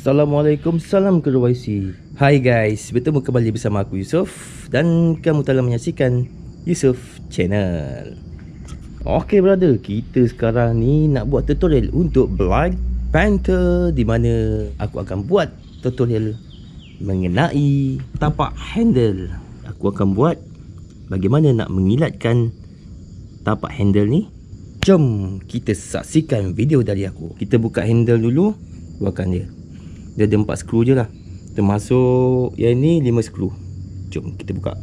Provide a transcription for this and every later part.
Assalamualaikum, salam krewYC. Hai guys, bertemu kembali bersama aku Yusuf dan kamu telah menyaksikan Yusuf Channel. Okey brother, kita sekarang ni nak buat tutorial untuk Black Panther, di mana aku akan buat tutorial mengenai tapak handle. Aku akan buat bagaimana nak mengilatkan tapak handle ni. Jom kita saksikan video dari aku. Kita buka handle dulu, buatkan dia. Dia ada 4 skru je lah, termasuk yang ni 5 skru. Jom kita buka.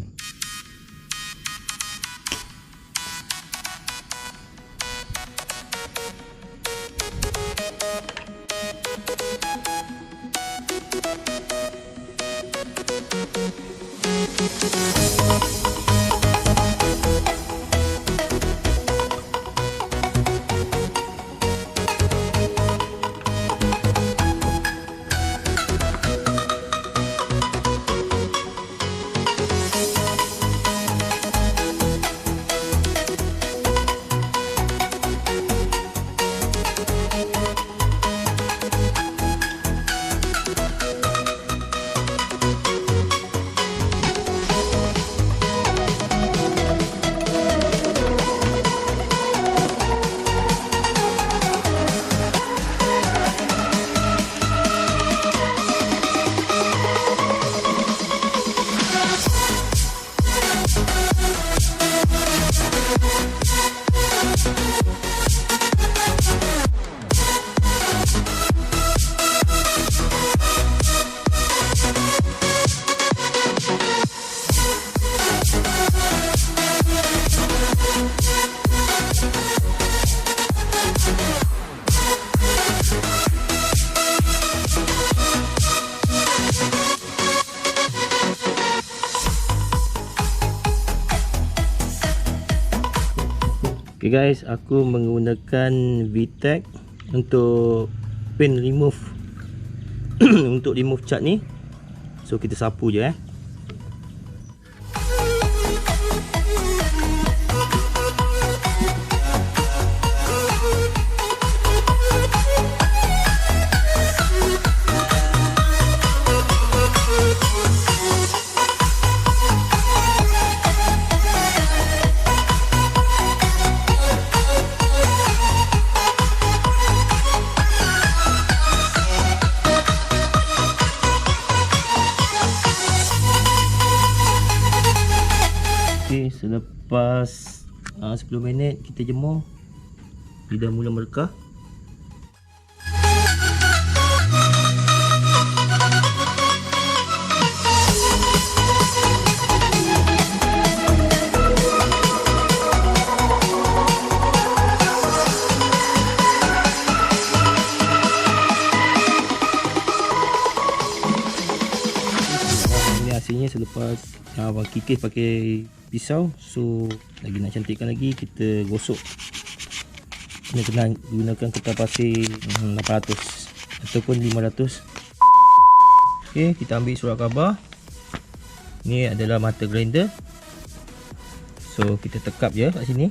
Okay guys, aku menggunakan VTech untuk pen remove untuk remove cat ni. So kita sapu je Okay, selepas 10 minit kita jemur, dia dah mula merekah. Ini hasilnya selepas kikis pakai pisau. So lagi nak cantikkan lagi, kita gosok. Kena gunakan kertas pasir 800 ataupun 500. Ok, kita ambil surat khabar. Ni adalah mata grinder. So kita tekap je kat sini.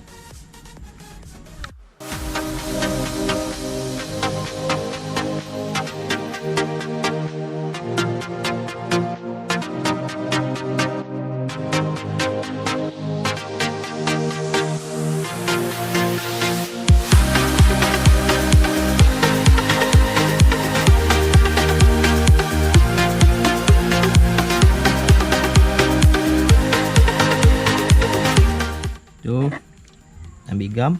Tu ambil gam.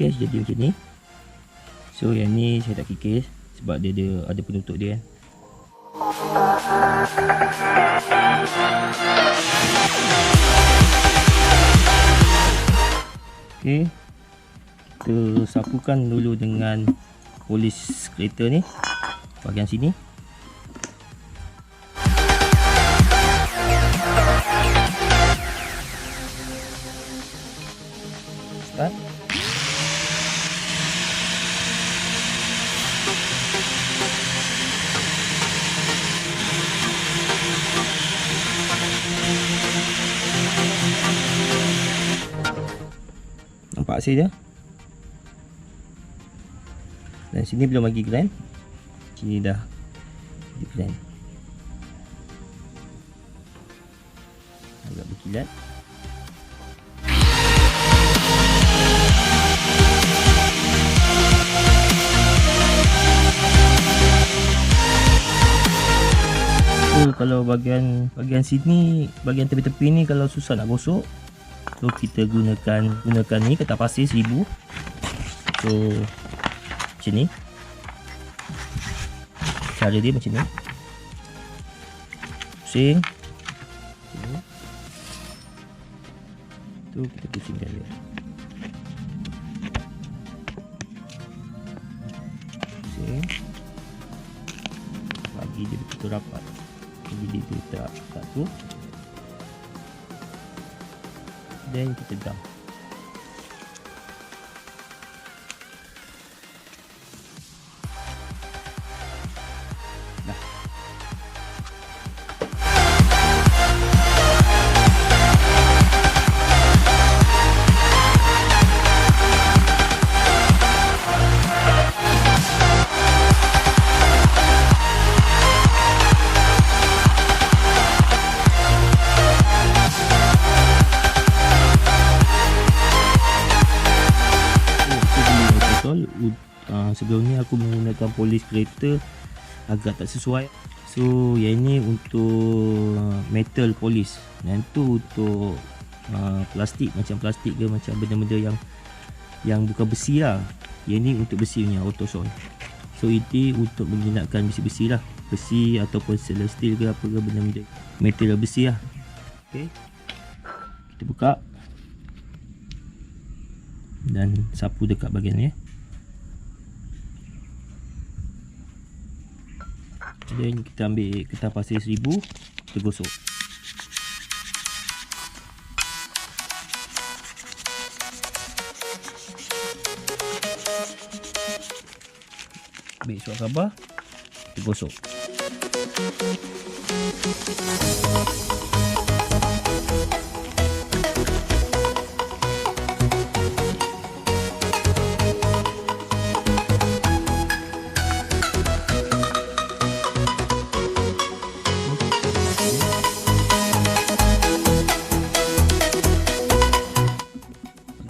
kikis jadi macam ni. So yang ni saya tak kikis sebab dia ada penutup dia. Okey. Kita sapukan dulu dengan polis kereta ni bahagian sini. Start. Nampak hasil dia. Dan sini belum lagi grand. Sini dah di grand. Agak berkilat. So kalau bahagian sini, bahagian tepi-tepi ni kalau susah nak gosok, so kita gunakan ni kertas pasir 1000. So macam ni. Cara dia macam ni. Pusing. Tu kita pusingkan dia. Pusing. Bagi dia betul rapat. Jadi dia tak tu. Dan kita gam. Dah. Sebelum ni aku menggunakan polis kereta agak tak sesuai. So yang ni untuk metal polis, yang tu untuk plastik, macam plastik ke macam benda-benda yang bukan besi lah. Yang ni untuk besi punya Autosol. So ini untuk mengilatkan besi-besi lah, besi ataupun stainless steel ke apa ke benda-benda metal besi lah. Okay, kita buka dan sapu dekat bahagian ni. Dan kita ambil kertas pasir 1000, kita gosok. Ambil surat khabar, kita gosok.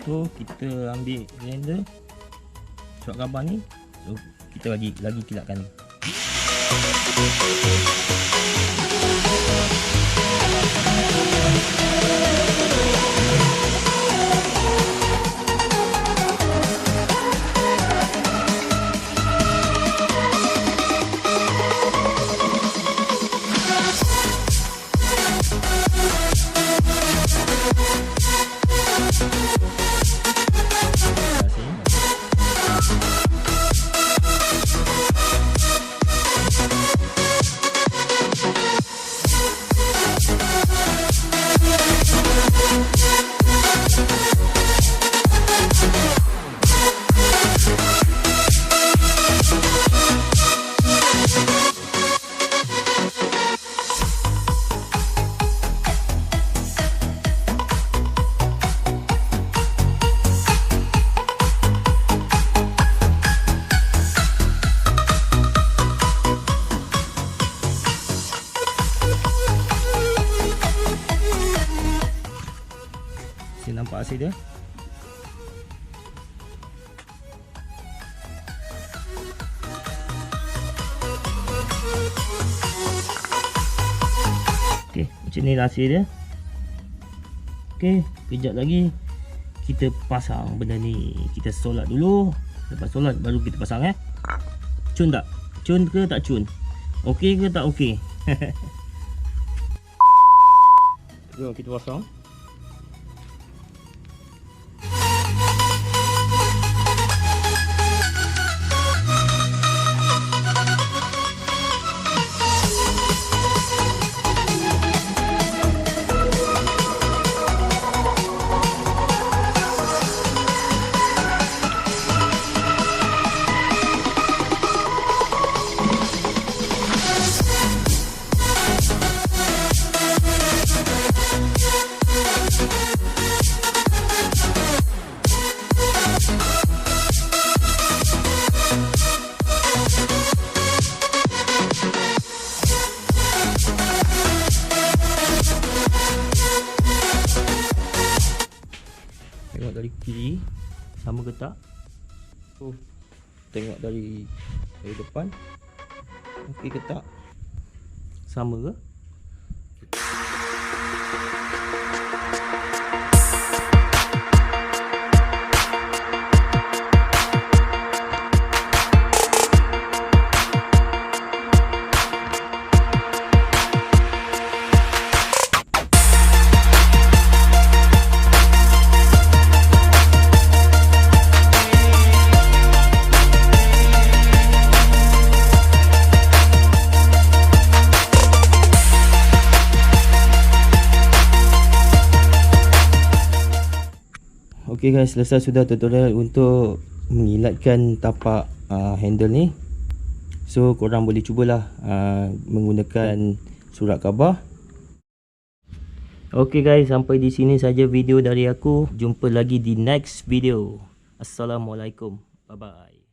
So kita ambil blender surat khabar ni, so kita lagi kilatkan ni. Nampak hasil dia. Okey, macam ni hasil dia. Okey, kejap lagi kita pasang benda ni. Kita solat dulu. Lepas solat baru kita pasang Cun tak? Cun ke tak cun? Okey ke tak okey? Jom kita pasang. Tengok dari kiri sama ke tak? Tengok dari depan. Okey ke tak? Sama ke? Okey guys, selesai sudah tutorial untuk mengilatkan tapak handle ni. So korang boleh cubalah menggunakan surat khabar. Okey guys, sampai di sini saja video dari aku. Jumpa lagi di next video. Assalamualaikum. Bye bye.